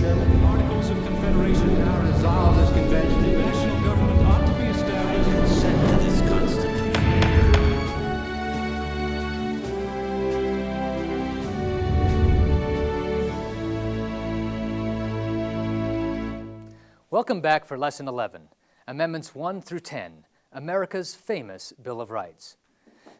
Chairman. Articles of Confederation now resolve this convention. The national government ought to be established. Consent to this Constitution. Welcome back for Lesson 11, Amendments 1 through 10, America's famous Bill of Rights.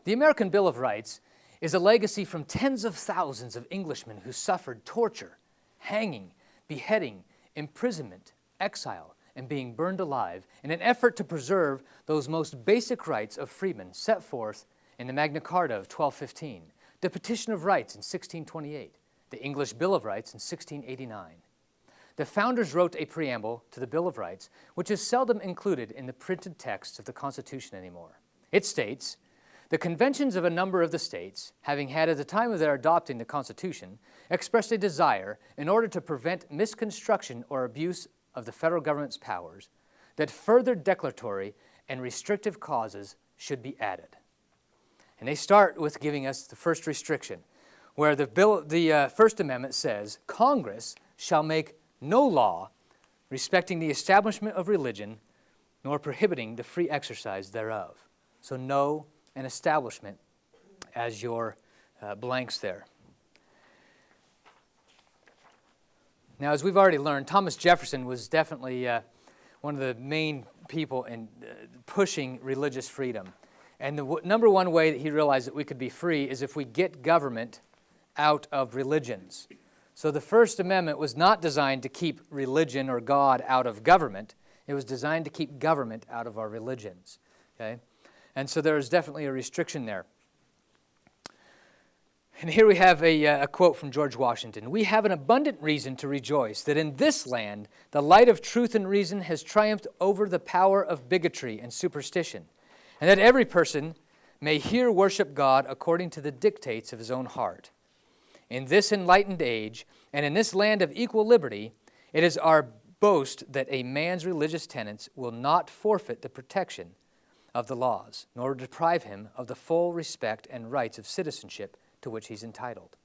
The American Bill of Rights is a legacy from tens of thousands of Englishmen who suffered torture, hanging, beheading, imprisonment, exile, and being burned alive in an effort to preserve those most basic rights of freemen set forth in the Magna Carta of 1215, the Petition of Rights in 1628, the English Bill of Rights in 1689. The founders wrote a preamble to the Bill of Rights, which is seldom included in the printed text of the Constitution anymore. It states, "The conventions of a number of the states, having had at the time of their adopting the Constitution, expressed a desire, in order to prevent misconstruction or abuse of the federal government's powers, that further declaratory and restrictive clauses should be added." And they start with giving us the first restriction, where the First Amendment says, "Congress shall make no law respecting the establishment of religion, nor prohibiting the free exercise thereof." So no and establishment as your blanks there. Now, as we've already learned, Thomas Jefferson was definitely one of the main people in pushing religious freedom. And the number one way that he realized that we could be free is if we get government out of religions. So the First Amendment was not designed to keep religion or God out of government. It was designed to keep government out of our religions. Okay? And so there is definitely a restriction there. And here we have a quote from George Washington. "We have an abundant reason to rejoice that in this land the light of truth and reason has triumphed over the power of bigotry and superstition, and that every person may here worship God according to the dictates of his own heart. In this enlightened age, and in this land of equal liberty, it is our boast that a man's religious tenets will not forfeit the protection of the laws, nor deprive him of the full respect and rights of citizenship to which he's entitled."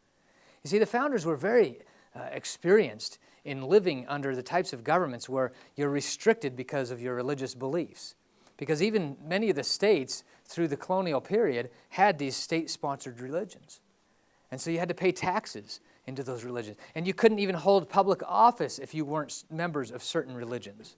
You see, the founders were very experienced in living under the types of governments where you're restricted because of your religious beliefs. Because even many of the states through the colonial period had these state-sponsored religions. And so you had to pay taxes into those religions. And you couldn't even hold public office if you weren't members of certain religions.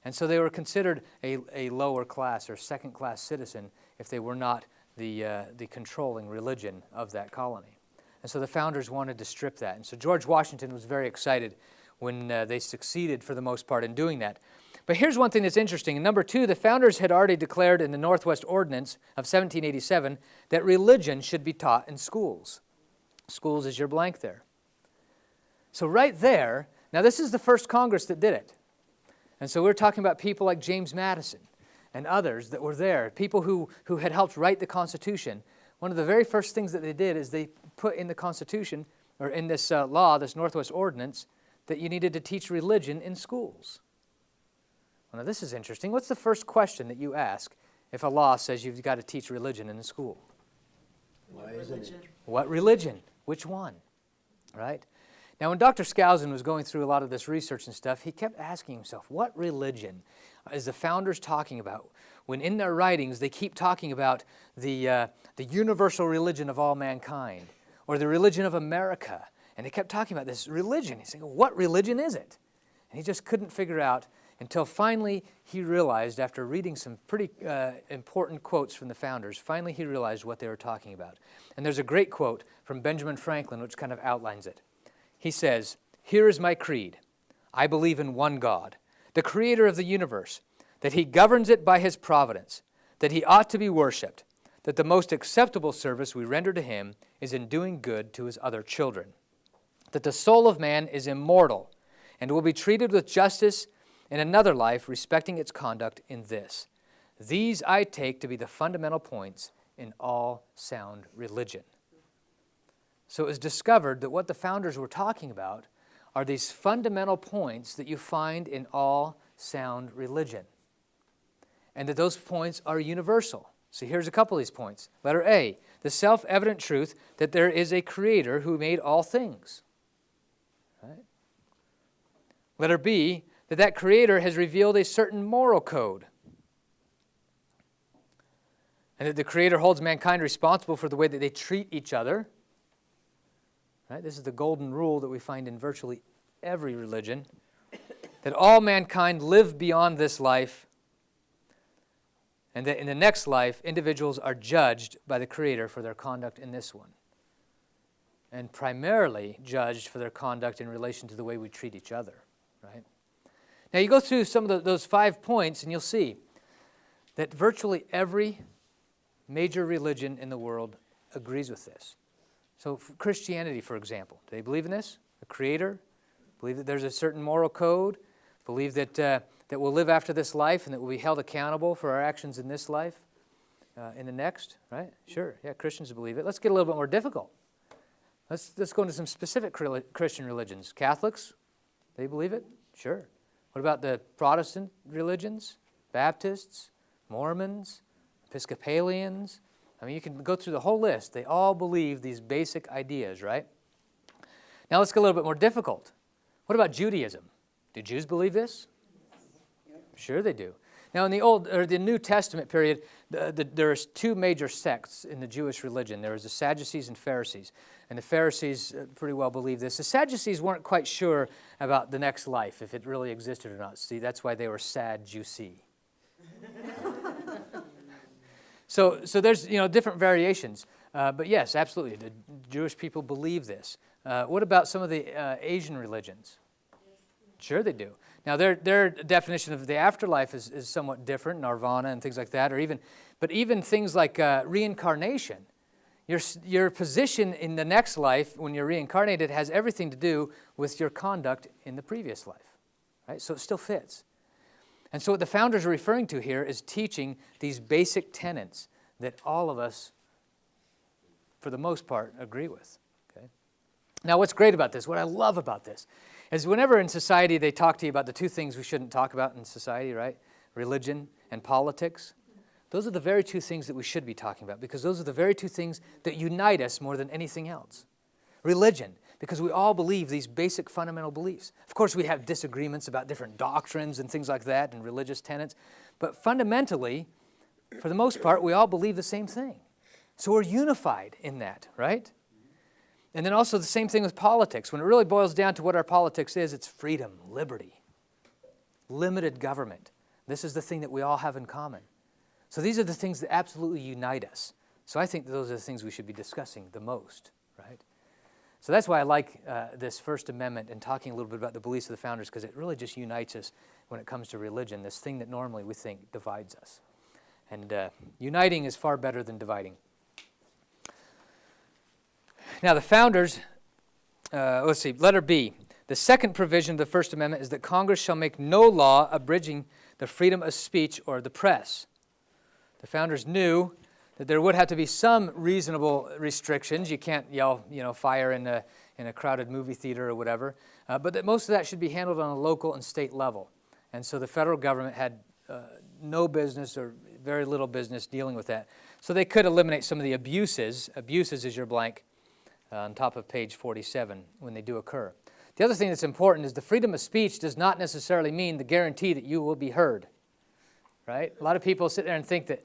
And so they were considered a lower class or second-class citizen if they were not the controlling religion of that colony. And so the founders wanted to strip that. And so George Washington was very excited when they succeeded for the most part in doing that. But here's one thing that's interesting. Number two, the founders had already declared in the Northwest Ordinance of 1787 that religion should be taught in schools. Schools is your blank there. So right there, now this is the first Congress that did it. And so we're talking about people like James Madison and others that were there, people who had helped write the Constitution. One of the very first things that they did is they put in the Constitution, or in this law, this Northwest Ordinance, that you needed to teach religion in schools. Well, now this is interesting. What's the first question that you ask if a law says you've got to teach religion in the school? Why isn't it? What religion? Which one? Right? Now, when Dr. Skousen was going through a lot of this research and stuff, he kept asking himself, what religion is the founders talking about? When in their writings, they keep talking about the universal religion of all mankind, or the religion of America. And they kept talking about this religion. He's saying, what religion is it? And he just couldn't figure out until finally he realized, after reading some pretty important quotes from the founders, finally he realized what they were talking about. And there's a great quote from Benjamin Franklin which kind of outlines it. He says, "Here is my creed. I believe in one God, the creator of the universe, that he governs it by his providence, that he ought to be worshipped, that the most acceptable service we render to him is in doing good to his other children, that the soul of man is immortal and will be treated with justice in another life, respecting its conduct in this. These I take to be the fundamental points in all sound religion." So it was discovered that what the founders were talking about are these fundamental points that you find in all sound religion, and that those points are universal. So here's a couple of these points. Letter A, the self-evident truth that there is a creator who made all things. Right? Letter B, that Creator has revealed a certain moral code. And that the Creator holds mankind responsible for the way that they treat each other. Right? This is the golden rule that we find in virtually every religion. That all mankind live beyond this life, and that in the next life, individuals are judged by the Creator for their conduct in this one. And primarily judged for their conduct in relation to the way we treat each other. Right? Now you go through some of those 5 points and you'll see that virtually every major religion in the world agrees with this. So Christianity, for example, do they believe in this? The Creator? Believe that there's a certain moral code? Believe that we'll live after this life and that we'll be held accountable for our actions in this life, in the next, right? Sure, yeah, Christians believe it. Let's get a little bit more difficult. Let's go into some specific Christian religions. Catholics, they believe it? Sure. What about the Protestant religions? Baptists, Mormons, Episcopalians? I mean, you can go through the whole list. They all believe these basic ideas, right? Now let's get a little bit more difficult. What about Judaism? Do Jews believe this? Sure they do. Now in the New Testament period, there's 2 major sects in the Jewish religion. There was the Sadducees and Pharisees. And the Pharisees pretty well believed this. The Sadducees weren't quite sure about the next life, if it really existed or not. See, that's why they were sad-juicy. So there's different variations. But yes, absolutely, the Jewish people believe this. What about some of the Asian religions? Sure they do. Now their definition of the afterlife is somewhat different, nirvana and things like that, but even things like reincarnation. Your position in the next life when you're reincarnated has everything to do with your conduct in the previous life. Right? So it still fits. And so what the founders are referring to here is teaching these basic tenets that all of us, for the most part, agree with. Okay? Now what's great about this, what I love about this, is whenever in society they talk to you about the 2 things we shouldn't talk about in society, right? Religion and politics. Those are the very 2 things that we should be talking about because those are the very 2 things that unite us more than anything else. Religion, because we all believe these basic fundamental beliefs. Of course, we have disagreements about different doctrines and things like that and religious tenets, but fundamentally, for the most part, we all believe the same thing. So we're unified in that, right? And then also the same thing with politics. When it really boils down to what our politics is, it's freedom, liberty, limited government. This is the thing that we all have in common. So these are the things that absolutely unite us. So I think that those are the things we should be discussing the most, right? So that's why I like this First Amendment and talking a little bit about the beliefs of the founders, because it really just unites us when it comes to religion, this thing that normally we think divides us. And uniting is far better than dividing. Now the founders, let's see, letter B. The second provision of the First Amendment is that Congress shall make no law abridging the freedom of speech or the press. The founders knew that there would have to be some reasonable restrictions. You can't yell, fire in a crowded movie theater or whatever. But that most of that should be handled on a local and state level. And so the federal government had no business or very little business dealing with that. So they could eliminate some of the abuses. Abuses is your blank on top of page 47 when they do occur. The other thing that's important is the freedom of speech does not necessarily mean the guarantee that you will be heard. Right? A lot of people sit there and think that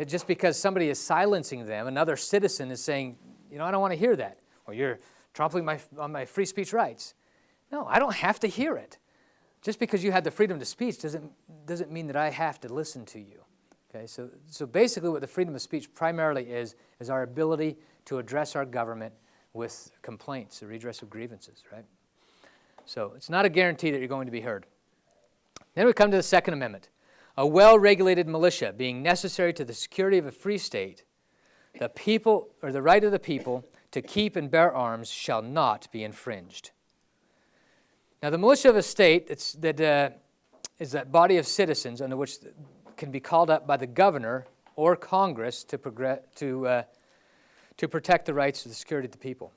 just because somebody is silencing them, another citizen is saying, I don't want to hear that. Or you're trampling on my free speech rights. No, I don't have to hear it. Just because you have the freedom to speech doesn't mean that I have to listen to you. Okay, so basically what the freedom of speech primarily is our ability to address our government with complaints, the redress of grievances, right? So it's not a guarantee that you're going to be heard. Then we come to the Second Amendment. A well-regulated militia being necessary to the security of a free state, the people, or the right of the people to keep and bear arms shall not be infringed. Now the militia of a state is that body of citizens under which can be called up by the governor or Congress to protect the rights of the security of the people.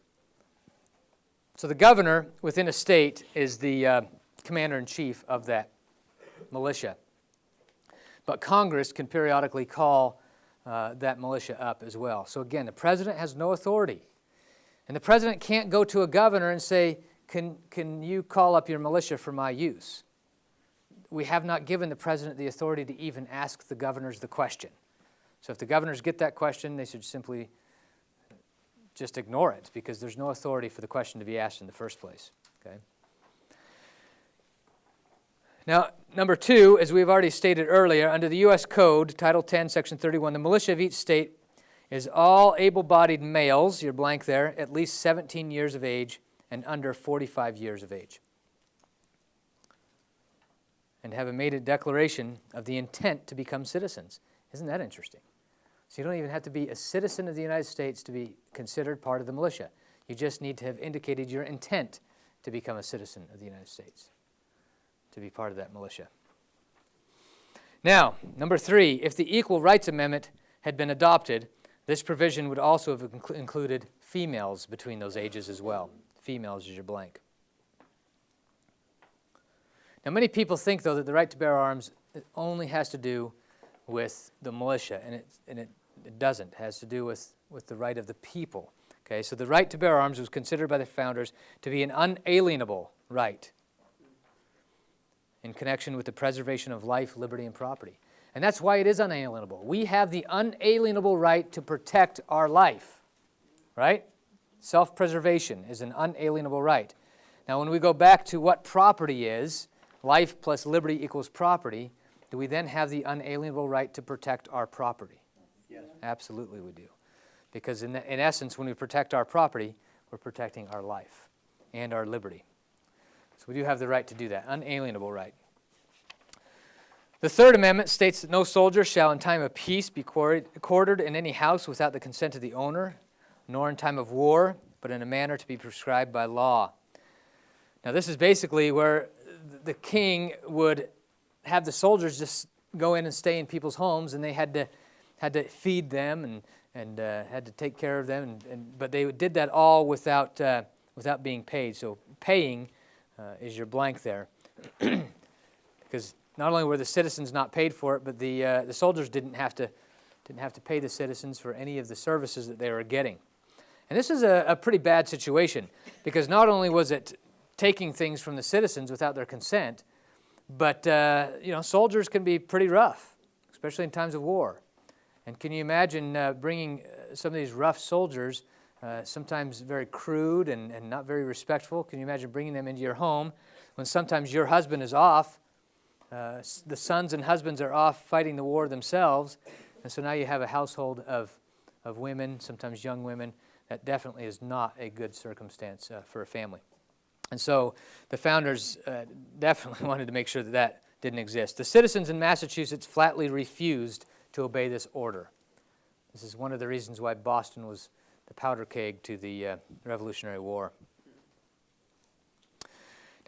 So the governor within a state is the commander-in-chief of that militia. But Congress can periodically call that militia up as well. So again, the president has no authority. And the president can't go to a governor and say, can you call up your militia for my use? We have not given the president the authority to even ask the governors the question. So if the governors get that question, they should simply just ignore it, because there's no authority for the question to be asked in the first place. Okay. Now, number 2, as we've already stated earlier, under the U.S. Code, Title 10, Section 31, the militia of each state is all able-bodied males, you're blank there, at least 17 years of age and under 45 years of age, and have made a declaration of the intent to become citizens. Isn't that interesting? So you don't even have to be a citizen of the United States to be considered part of the militia. You just need to have indicated your intent to become a citizen of the United States, to be part of that militia. Now, number 3, if the Equal Rights Amendment had been adopted, this provision would also have included females between those ages as well. Females is your blank. Now, many people think, though, that the right to bear arms only has to do with the militia, and it doesn't. It has to do with the right of the people. Okay, so the right to bear arms was considered by the founders to be an unalienable right in connection with the preservation of life, liberty, and property. And that's why it is unalienable. We have the unalienable right to protect our life, right? Self-preservation is an unalienable right. Now, when we go back to what property is, life plus liberty equals property, do we then have the unalienable right to protect our property? Yes. Absolutely we do. Because in essence, when we protect our property, we're protecting our life and our liberty. So we do have the right to do that, unalienable right. The Third Amendment states that no soldier shall in time of peace be quartered in any house without the consent of the owner, nor in time of war, but in a manner to be prescribed by law. Now this is basically where the king would have the soldiers just go in and stay in people's homes, and they had to feed them and had to take care of them, but they did that all without being paid. So paying is your blank there, because not only were the citizens not paid for it, but the soldiers didn't have to pay the citizens for any of the services that they were getting. And this is a pretty bad situation, because not only was it taking things from the citizens without their consent, but soldiers can be pretty rough, especially in times of war. And can you imagine bringing some of these rough soldiers, sometimes very crude and not very respectful, can you imagine bringing them into your home when sometimes your husband is off, the sons and husbands are off fighting the war themselves, and so now you have a household of women, sometimes young women. That definitely is not a good circumstance for a family. And so the founders definitely wanted to make sure that that didn't exist. The citizens in Massachusetts flatly refused to obey this order. This is one of the reasons why Boston was the powder keg to the Revolutionary War.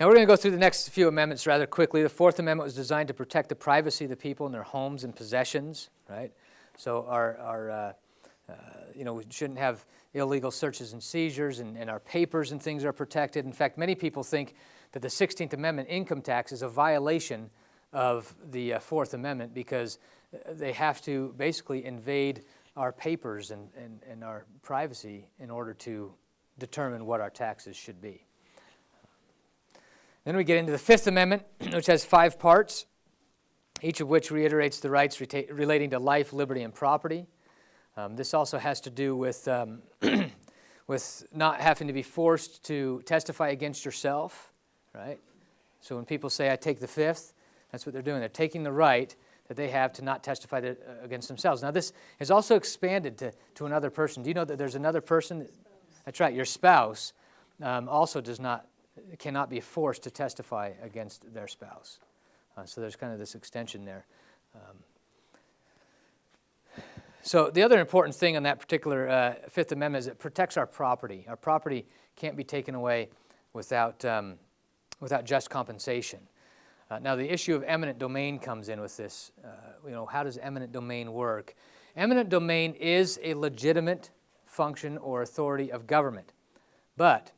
Now we're going to go through the next few amendments rather quickly. The Fourth Amendment was designed to protect the privacy of the people in their homes and possessions, right? So we shouldn't have illegal searches and seizures, and our papers and things are protected. In fact, many people think that the 16th Amendment income tax is a violation of the Fourth Amendment, because they have to basically invade our papers and our privacy in order to determine what our taxes should be. Then we get into the Fifth Amendment, which has 5 parts, each of which reiterates the rights relating to life, liberty, and property. This also has to do with not having to be forced to testify against yourself, right? So when people say, I take the Fifth, that's what they're doing. They're taking the right that they have to not testify against themselves. Now this is also expanded to another person. Do you know that there's another person? That's right, your spouse also cannot be forced to testify against their spouse. So there's kind of this extension there. So the other important thing on that particular Fifth Amendment is it protects our property. Our property can't be taken away without just compensation. Now the issue of eminent domain comes in with this. How does eminent domain work? Eminent domain is a legitimate function or authority of government, but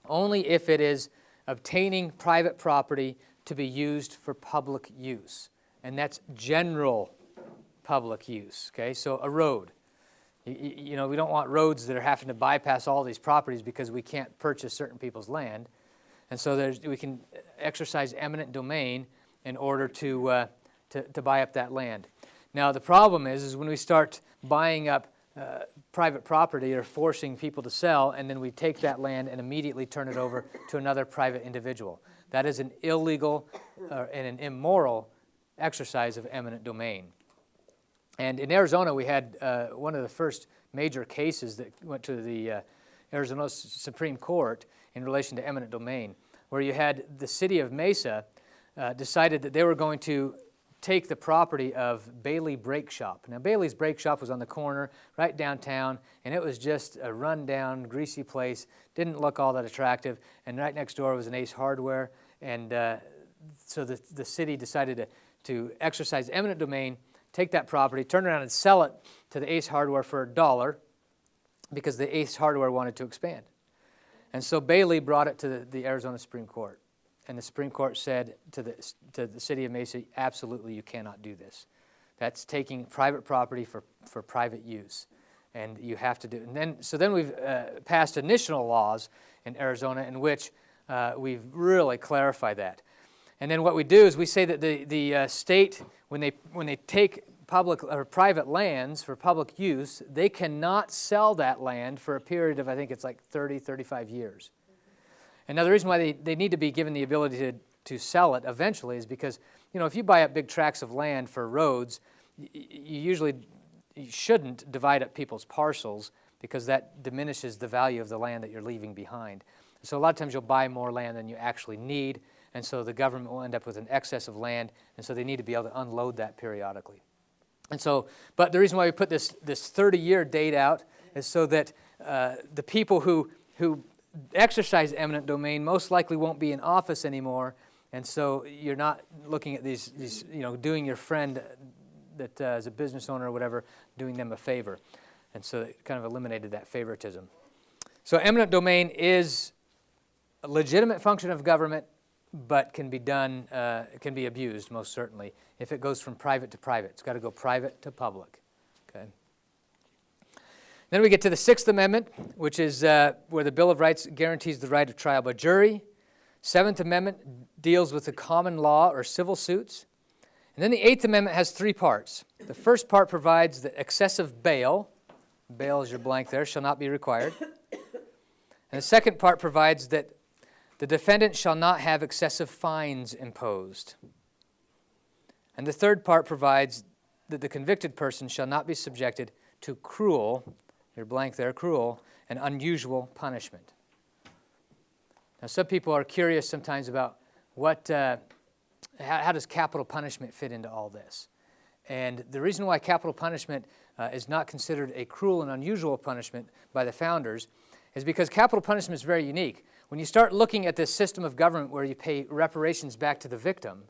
only if it is obtaining private property to be used for public use, and that's general public use. Okay, so a road. You know, we don't want roads that are having to bypass all these properties because we can't purchase certain people's land. And so we can exercise eminent domain in order to buy up that land. Now, the problem is when we start buying up private property or forcing people to sell, and then we take that land and immediately turn it over to another private individual. That is an illegal and an immoral exercise of eminent domain. And in Arizona, we had one of the first major cases that went to the Arizona Supreme Court in relation to eminent domain, where you had the city of Mesa decided that they were going to take the property of Bailey Brake Shop. Now, Bailey's Brake Shop was on the corner right downtown, and it was just a run-down, greasy place, didn't look all that attractive, and right next door was an Ace Hardware, and so the city decided to exercise eminent domain, take that property, turn around and sell it to the Ace Hardware for $1 because the Ace Hardware wanted to expand. And so Bailey brought it to the Arizona Supreme Court. And the Supreme Court said to the city of Mesa, absolutely, you cannot do this. That's taking private property for private use. And you have to do it. And then we've passed additional laws in Arizona in which we've really clarified that. And then what we do is we say that the state, when they take public or private lands for public use, they cannot sell that land for a period of, I think it's like 30, 35 years. And now the reason why they need to be given the ability to sell it eventually is because, you know, if you buy up big tracts of land for roads, you shouldn't divide up people's parcels because that diminishes the value of the land that you're leaving behind. So a lot of times you'll buy more land than you actually need, and so the government will end up with an excess of land, and so they need to be able to unload that periodically. And so, but the reason why we put this 30-year date out is so that the people who exercise eminent domain most likely won't be in office anymore, and so you're not looking at these you know, doing your friend that as a business owner or whatever, doing them a favor. And so it kind of eliminated that favoritism. So eminent domain is a legitimate function of government, but can be done, can be abused most certainly if it goes from private to private. It's got to go private to public. Okay. Then we get to the Sixth Amendment, which is where the Bill of Rights guarantees the right of trial by jury. Seventh Amendment deals with the common law or civil suits. And then the Eighth Amendment has three parts. The first part provides that excessive bail is your blank there, shall not be required. And the second part provides that the defendant shall not have excessive fines imposed. And the third part provides that the convicted person shall not be subjected to cruel, your blank there, cruel, and unusual punishment. Now, some people are curious sometimes about how does capital punishment fit into all this? And the reason why capital punishment is not considered a cruel and unusual punishment by the founders is because capital punishment is very unique. When you start looking at this system of government where you pay reparations back to the victim,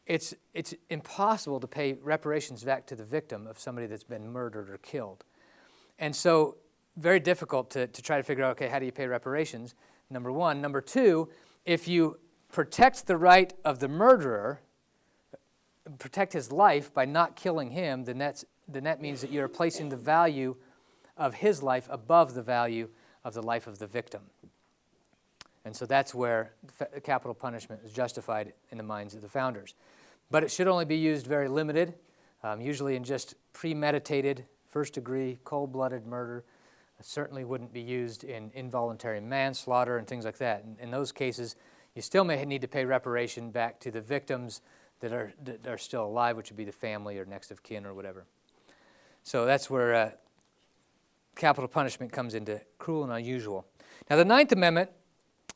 it's impossible to pay reparations back to the victim of somebody that's been murdered or killed. And so very difficult to try to figure out, okay, how do you pay reparations? Number one. Number two, if you protect the right of the murderer, protect his life by not killing him, then that means that you're placing the value of his life above the value of the life of the victim. And so that's where capital punishment is justified in the minds of the founders. But it should only be used very limited, usually in just premeditated, first-degree, cold-blooded murder. It certainly wouldn't be used in involuntary manslaughter and things like that. In those cases, you still may need to pay reparation back to the victims that are still alive, which would be the family or next of kin or whatever. So that's where capital punishment comes into cruel and unusual. Now, the Ninth Amendment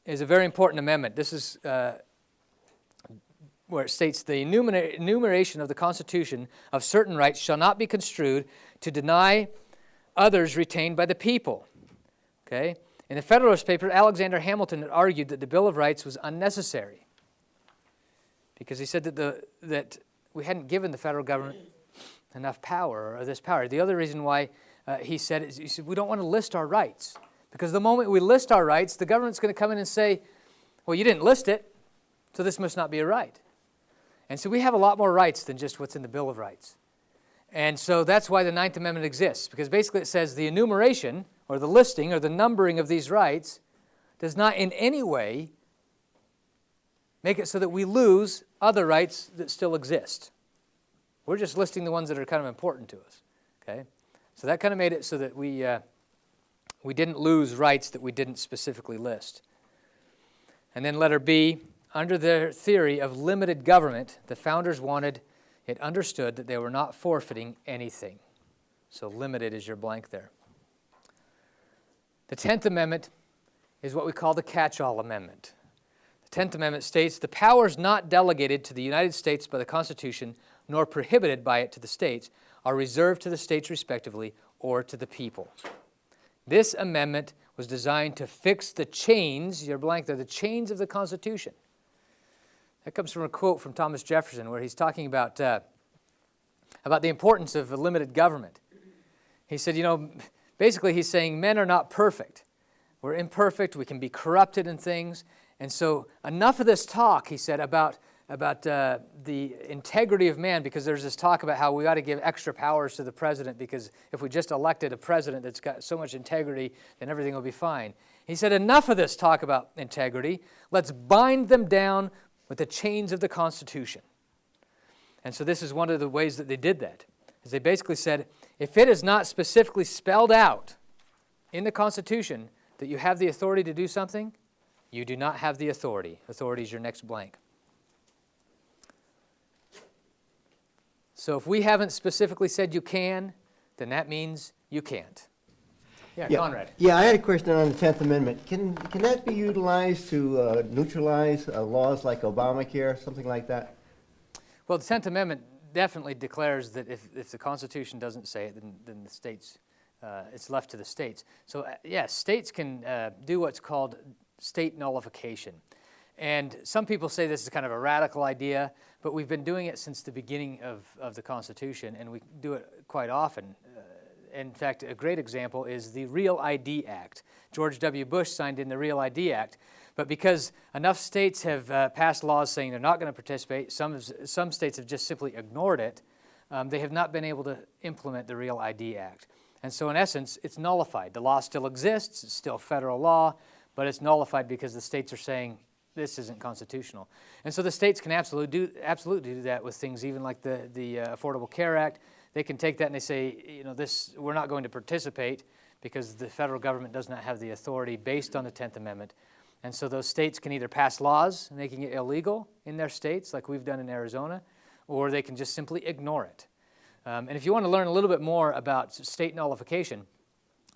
is a very important amendment. This is where it states the enumeration of the Constitution of certain rights shall not be construed to deny others retained by the people. Okay? In the Federalist Papers, Alexander Hamilton had argued that the Bill of Rights was unnecessary because he said that we hadn't given the federal government enough power or this power. The other reason why he said we don't want to list our rights because the moment we list our rights, the government's going to come in and say, well, you didn't list it, so this must not be a right. And so we have a lot more rights than just what's in the Bill of Rights. And so that's why the Ninth Amendment exists, because basically it says the enumeration, or the listing, or the numbering of these rights does not in any way make it so that we lose other rights that still exist. We're just listing the ones that are kind of important to us. Okay? So that kind of made it so that we didn't lose rights that we didn't specifically list. And then letter B, under their theory of limited government, the founders wanted it understood that they were not forfeiting anything. So limited is your blank there. The 10th Amendment is what we call the catch-all amendment. The 10th Amendment states, the powers not delegated to the United States by the Constitution, nor prohibited by it to the states, are reserved to the states respectively or to the people. This amendment was designed to fix the chains, your blank there, the chains of the Constitution. That comes from a quote from Thomas Jefferson where he's talking about the importance of a limited government. He said, basically he's saying men are not perfect. We're imperfect, we can be corrupted in things, and so enough of this talk, he said, about the integrity of man, because there's this talk about how we ought to give extra powers to the president because if we just elected a president that's got so much integrity, then everything will be fine. He said, enough of this talk about integrity. Let's bind them down with the chains of the Constitution. And so this is one of the ways that they did that, is they basically said, if it is not specifically spelled out in the Constitution that you have the authority to do something, you do not have the authority. Authority is your next blank. So if we haven't specifically said you can, then that means you can't. Yeah, Conrad. Yeah, I had a question on the 10th Amendment. Can that be utilized to neutralize laws like Obamacare, something like that? Well, the 10th Amendment definitely declares that if the Constitution doesn't say it, then the states, it's left to the states. So, yes, states can do what's called state nullification. And some people say this is kind of a radical idea, but we've been doing it since the beginning of the Constitution, and we do it quite often. In fact, a great example is the Real ID Act. George W. Bush signed in the Real ID Act, but because enough states have passed laws saying they're not going to participate, some states have just simply ignored it, they have not been able to implement the Real ID Act. And so in essence, it's nullified. The law still exists, it's still federal law, but it's nullified because the states are saying this isn't constitutional. And so the states can absolutely do that with things even like the Affordable Care Act. They can take that and they say, we're not going to participate because the federal government does not have the authority based on the 10th Amendment. And so those states can either pass laws making it illegal in their states, like we've done in Arizona, or they can just simply ignore it. And if you want to learn a little bit more about state nullification,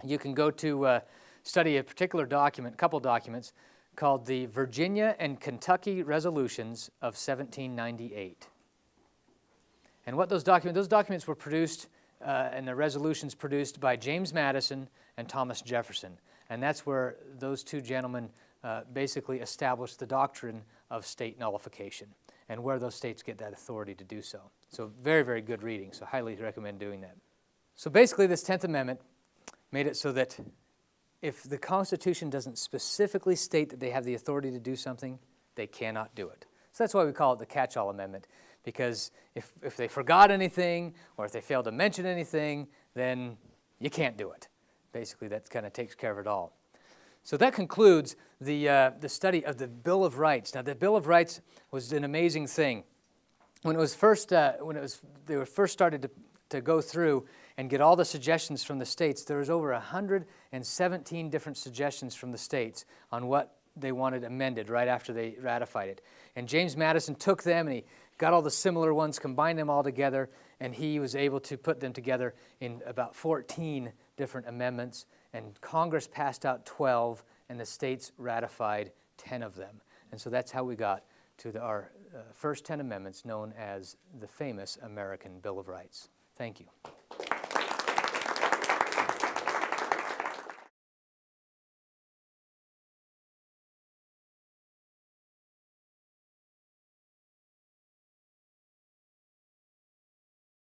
you can go to study a particular document, a couple documents, called the Virginia and Kentucky Resolutions of 1798. And what those documents were produced, and the resolutions produced by James Madison and Thomas Jefferson. And that's where those two gentlemen basically established the doctrine of state nullification and where those states get that authority to do so. So very, very good reading, so highly recommend doing that. So basically this 10th Amendment made it so that if the Constitution doesn't specifically state that they have the authority to do something, they cannot do it. So that's why we call it the catch-all amendment, because if they forgot anything or if they failed to mention anything, then you can't do it. Basically, that kind of takes care of it all. So that concludes the study of the Bill of Rights. Now, the Bill of Rights was an amazing thing. When they were first started to go through and get all the suggestions from the states, there was over 117 different suggestions from the states on what they wanted amended right after they ratified it. And James Madison took them and he got all the similar ones, combined them all together, and he was able to put them together in about 14 different amendments. And Congress passed out 12, and the states ratified 10 of them. And so that's how we got to our first 10 amendments known as the famous American Bill of Rights. Thank you.